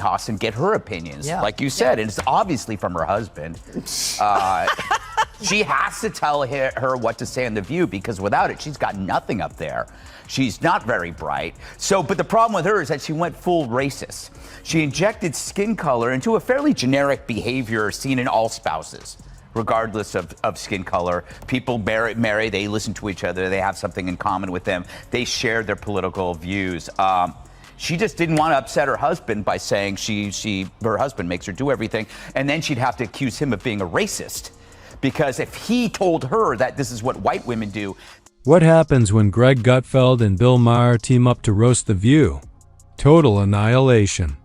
Haas and get her opinions, like you said, and it's obviously from her husband. She has to tell her what to say on The View, because without it, she's got nothing up there. She's not very bright. But the problem with her is that she went full racist. She injected skin color into a fairly generic behavior seen in all spouses, regardless of skin color. People marry, they listen to each other, they have something in common with them, they share their political views. She just didn't want to upset her husband by saying her husband makes her do everything, and then she'd have to accuse him of being a racist. Because if he told her that this is what white women do. What happens when Greg Gutfeld and Bill Maher team up to roast The View? Total annihilation.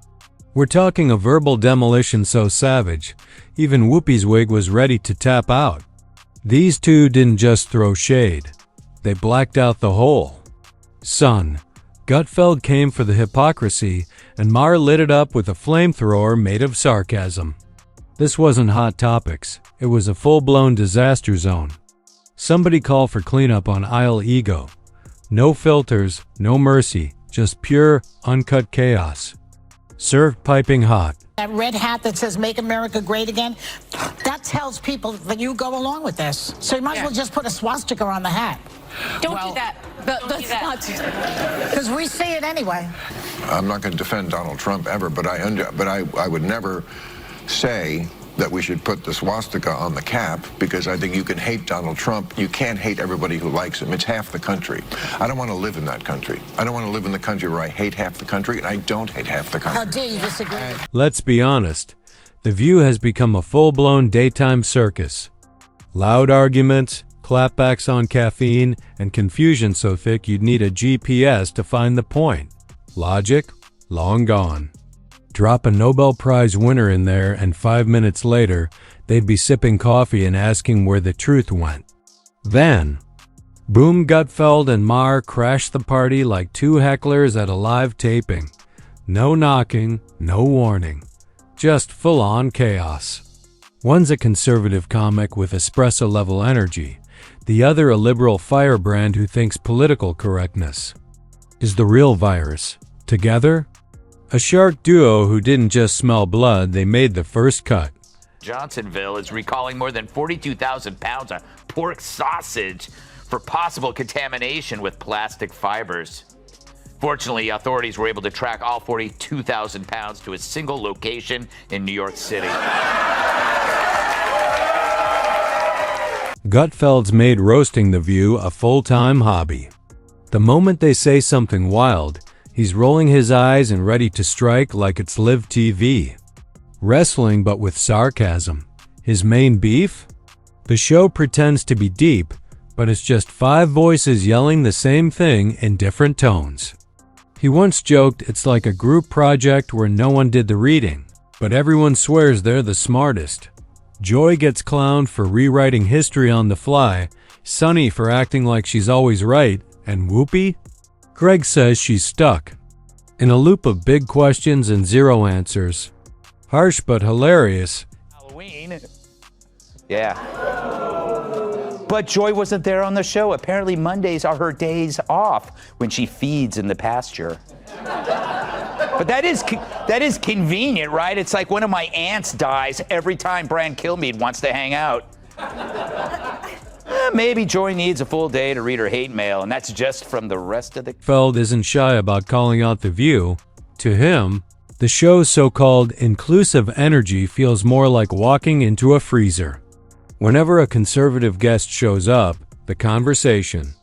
We're talking a verbal demolition so savage, even Whoopi's wig was ready to tap out. These two didn't just throw shade. They blacked out the whole sun. Gutfeld came for the hypocrisy, and Maher lit it up with a flamethrower made of sarcasm. This wasn't Hot Topics. It was a full-blown disaster zone. Somebody call for cleanup on aisle ego. No filters, no mercy, just pure, uncut chaos. Served piping hot. That red hat that says "Make America Great Again," that tells people that you go along with this. So you might as well just put a swastika on the hat. Don't do that. Don't do that. Because we see it anyway. I'm not going to defend Donald Trump ever, but I would never say that we should put the swastika on the cap, because I think you can hate Donald Trump. You can't hate everybody who likes him. It's half the country. I don't want to live in that country. I don't want to live in the country where I hate half the country, and I don't hate half the country. How dare you disagree? Let's be honest. The View has become a full-blown daytime circus. Loud arguments, clapbacks on caffeine, and confusion so thick you'd need a GPS to find the point. Logic, long gone. Drop a Nobel Prize winner in there, and 5 minutes later, they'd be sipping coffee and asking where the truth went. Then, boom, Gutfeld and Maher crashed the party like two hecklers at a live taping. No knocking, no warning. Just full-on chaos. One's a conservative comic with espresso-level energy. The other a liberal firebrand who thinks political correctness is the real virus. Together? A shark duo who didn't just smell blood, they made the first cut. Johnsonville is recalling more than 42,000 pounds of pork sausage for possible contamination with plastic fibers. Fortunately, authorities were able to track all 42,000 pounds to a single location in New York City. Gutfeld's made roasting The View a full-time hobby. The moment they say something wild, he's rolling his eyes and ready to strike like it's live TV. Wrestling, but with sarcasm. His main beef? The show pretends to be deep, but it's just 5 voices yelling the same thing in different tones. He once joked it's like a group project where no one did the reading, but everyone swears they're the smartest. Joy gets clowned for rewriting history on the fly, Sunny for acting like she's always right, and Whoopi? Greg says she's stuck in a loop of big questions and zero answers. Harsh but hilarious. Halloween. Yeah. But Joy wasn't there on the show. Apparently Mondays are her days off when she feeds in the pasture. But that is convenient, right? It's like one of my aunts dies every time Bran Kilmeade wants to hang out. Maybe Joy needs a full day to read her hate mail, and that's just from the rest of the... Feld isn't shy about calling out The View. To him, the show's so-called inclusive energy feels more like walking into a freezer. Whenever a conservative guest shows up, the conversation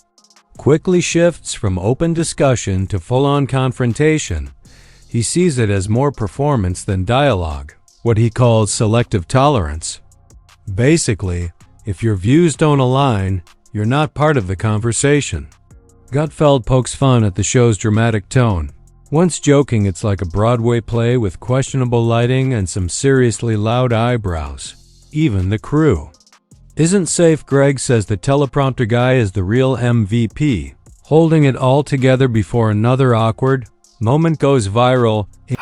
quickly shifts from open discussion to full-on confrontation. He sees it as more performance than dialogue, what he calls selective tolerance. Basically, if your views don't align, you're not part of the conversation. Gutfeld pokes fun at the show's dramatic tone, once joking it's like a Broadway play with questionable lighting and some seriously loud eyebrows. Even the crew isn't safe. Greg says the teleprompter guy is the real MVP, holding it all together before another awkward moment goes viral. Did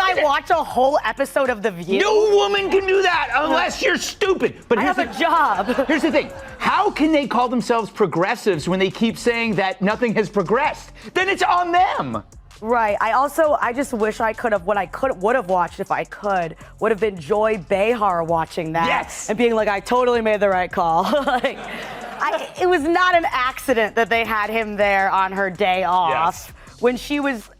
I watch a whole episode of The View? No woman can do that unless you're stupid. But I have a job. Here's the thing. How can they call themselves progressives when they keep saying that nothing has progressed? Then it's on them. Right. I just wish I could have, would have watched if I could, would have been Joy Behar watching that. Yes. And being like, I totally made the right call. Like, it was not an accident that they had him there on her day off when she was,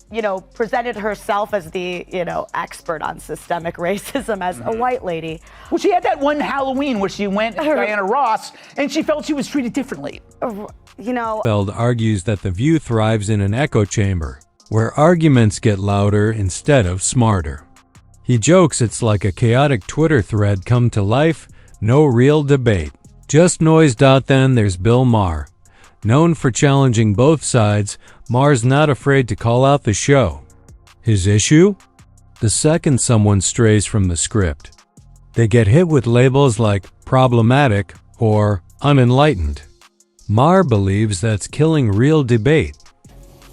presented herself as the, expert on systemic racism as a white lady. Well, she had that one Halloween where she went as Diana Ross and she felt she was treated differently. Gutfeld argues that The View thrives in an echo chamber, where arguments get louder instead of smarter. He jokes it's like a chaotic Twitter thread come to life, no real debate. Just noise. Then there's Bill Maher. Known for challenging both sides, Maher's not afraid to call out the show. His issue? The second someone strays from the script, they get hit with labels like problematic or unenlightened. Maher believes that's killing real debate.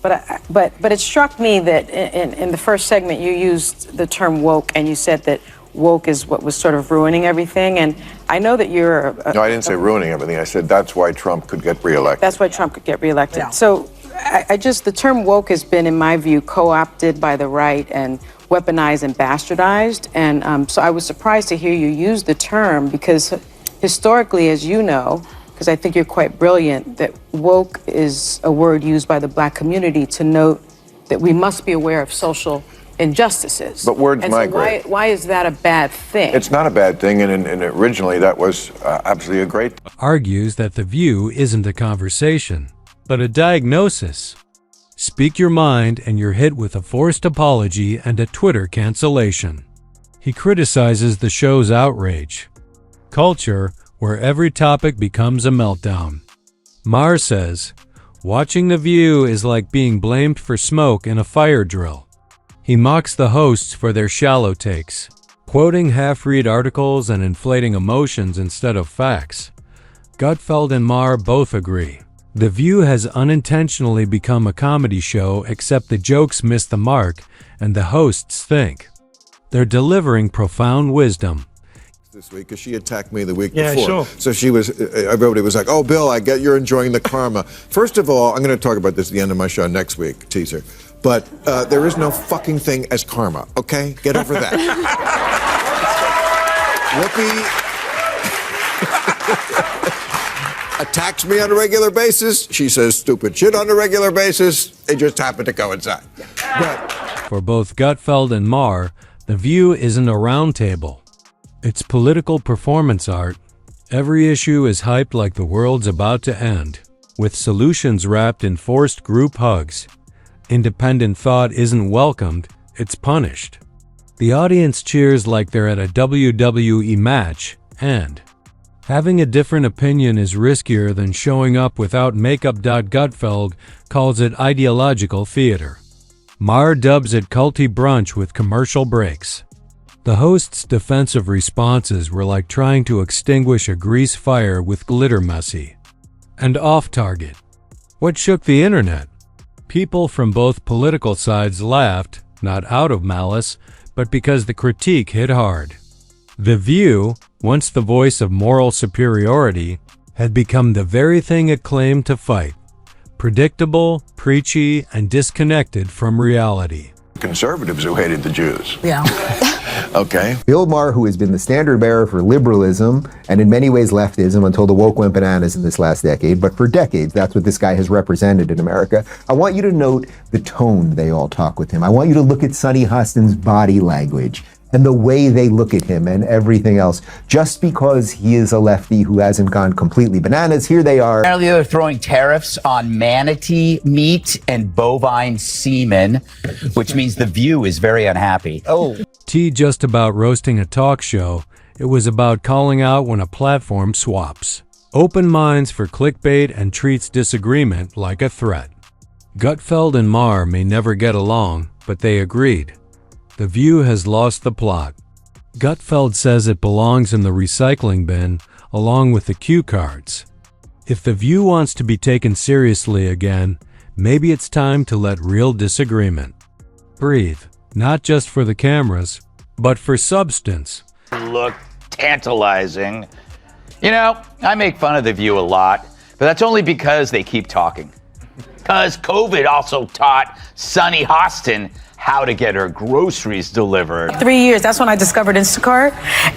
But it struck me that in the first segment you used the term woke, and you said that woke is what was sort of ruining everything. And I know that you're... No, I didn't say ruining everything. I said that's why Trump could get reelected. That's why Trump could get reelected. Yeah. So the term woke has been, in my view, co-opted by the right and weaponized and bastardized. And so I was surprised to hear you use the term because historically, as you know, because I think you're quite brilliant, that woke is a word used by the black community to note that we must be aware of social injustices. But words and migrate. So why is that a bad thing? It's not a bad thing, and originally that was absolutely a great... Argues that The View isn't a conversation, but a diagnosis. Speak your mind and you're hit with a forced apology and a Twitter cancellation. He criticizes the show's outrage culture, where every topic becomes a meltdown. Maher says, watching The View is like being blamed for smoke in a fire drill. He mocks the hosts for their shallow takes, quoting half-read articles and inflating emotions instead of facts. Gutfeld and Maher both agree. The View has unintentionally become a comedy show, except the jokes miss the mark and the hosts think they're delivering profound wisdom. This week, because she attacked me the week before. Sure. So she was, everybody was like, oh, Bill, I get you're enjoying the karma. First of all, I'm going to talk about this at the end of my show next week, teaser. But there is no fucking thing as karma, okay? Get over that. Whoopi attacks me on a regular basis. She says stupid shit on a regular basis. They just happen to coincide. But for both Gutfeld and Maher, The View isn't a round table. It's political performance art. Every issue is hyped like the world's about to end, with solutions wrapped in forced group hugs. Independent thought isn't welcomed, it's punished. The audience cheers like they're at a WWE match, and having a different opinion is riskier than showing up without makeup. Gutfeld calls it ideological theater. Maher dubs it culty brunch with commercial breaks. The hosts' defensive responses were like trying to extinguish a grease fire with glitter messy and off-target. What shook the internet? People from both political sides laughed, not out of malice, but because the critique hit hard. The View, once the voice of moral superiority, had become the very thing it claimed to fight: predictable, preachy, and disconnected from reality. conservatives who hated the Jews. Yeah. Okay. Bill Maher, who has been the standard bearer for liberalism and in many ways leftism until the woke went bananas in this last decade, but for decades, that's what this guy has represented in America. I want you to note the tone they all talk with him. I want you to look at Sonny Hostin's body language and the way they look at him and everything else. Just because he is a lefty who hasn't gone completely bananas, here they are. Apparently they're throwing tariffs on manatee meat and bovine semen, which means The View is very unhappy. Oh. Just about roasting a talk show, it was about calling out when a platform swaps. Open minds for clickbait and treats disagreement like a threat. Gutfeld and Maher may never get along, but they agreed. The View has lost the plot. Gutfeld says it belongs in the recycling bin, along with the cue cards. If The View wants to be taken seriously again, maybe it's time to let real disagreement breathe, not just for the cameras, but for substance. Look tantalizing. You know, I make fun of The View a lot, but that's only because they keep talking. Because COVID also taught Sunny Hostin how to get her groceries delivered. 3 years, that's when I discovered Instacart,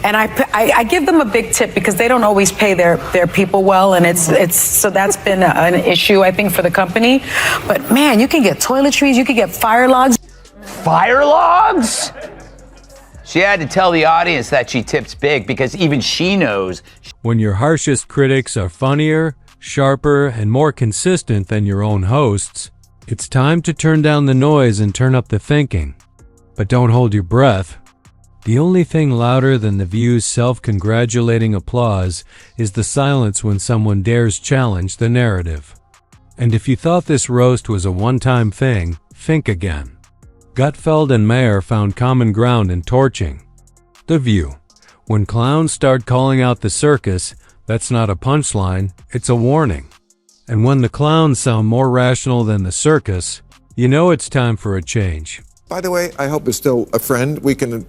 and I give them a big tip because they don't always pay their people well, and it's so that's been an issue, I think, for the company. But man, you can get toiletries, you can get fire logs. Fire logs? She had to tell the audience that she tips big because even she knows. When your harshest critics are funnier, sharper, and more consistent than your own hosts, it's time to turn down the noise and turn up the thinking. But don't hold your breath. The only thing louder than The View's self-congratulating applause is the silence when someone dares challenge the narrative. And if you thought this roast was a one-time thing, think again. Gutfeld and Maher found common ground in torching. The View. When clowns start calling out the circus, that's not a punchline, it's a warning. And when the clowns sound more rational than the circus, you know it's time for a change. By the way, I hope is still a friend. We can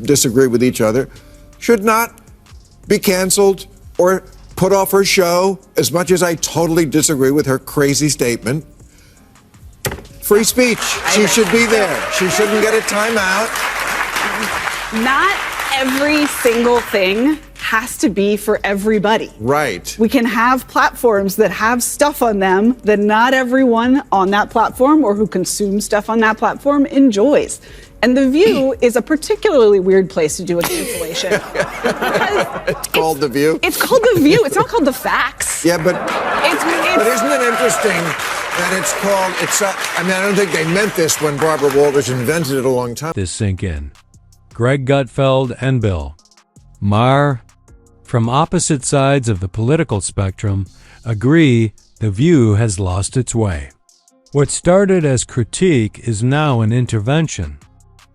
disagree with each other. Should not be canceled or put off her show, as much as I totally disagree with her crazy statement. Free speech. She should be there. She shouldn't get a timeout. Not every single thing has to be for everybody. Right. We can have platforms that have stuff on them that not everyone on that platform or who consumes stuff on that platform enjoys. And The View is a particularly weird place to do a cancellation. It's called The View? It's called The View. It's not called The Facts. Yeah, but isn't it interesting that it's called, I mean, I don't think they meant this when Barbara Walters invented it a long time. This sink in. Greg Gutfeld and Bill Maher, from opposite sides of the political spectrum, agree The View has lost its way. What started as critique is now an intervention.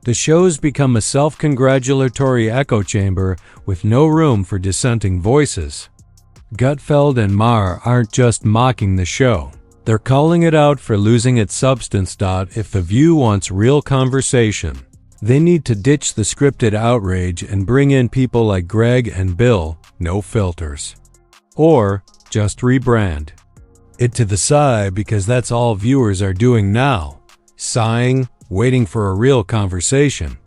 The show's become a self-congratulatory echo chamber with no room for dissenting voices. Gutfeld and Maher aren't just mocking the show. They're calling it out for losing its substance. If The View wants real conversation, they need to ditch the scripted outrage and bring in people like Greg and Bill, no filters. Or just rebrand it to the side, because that's all viewers are doing now, sighing, waiting for a real conversation.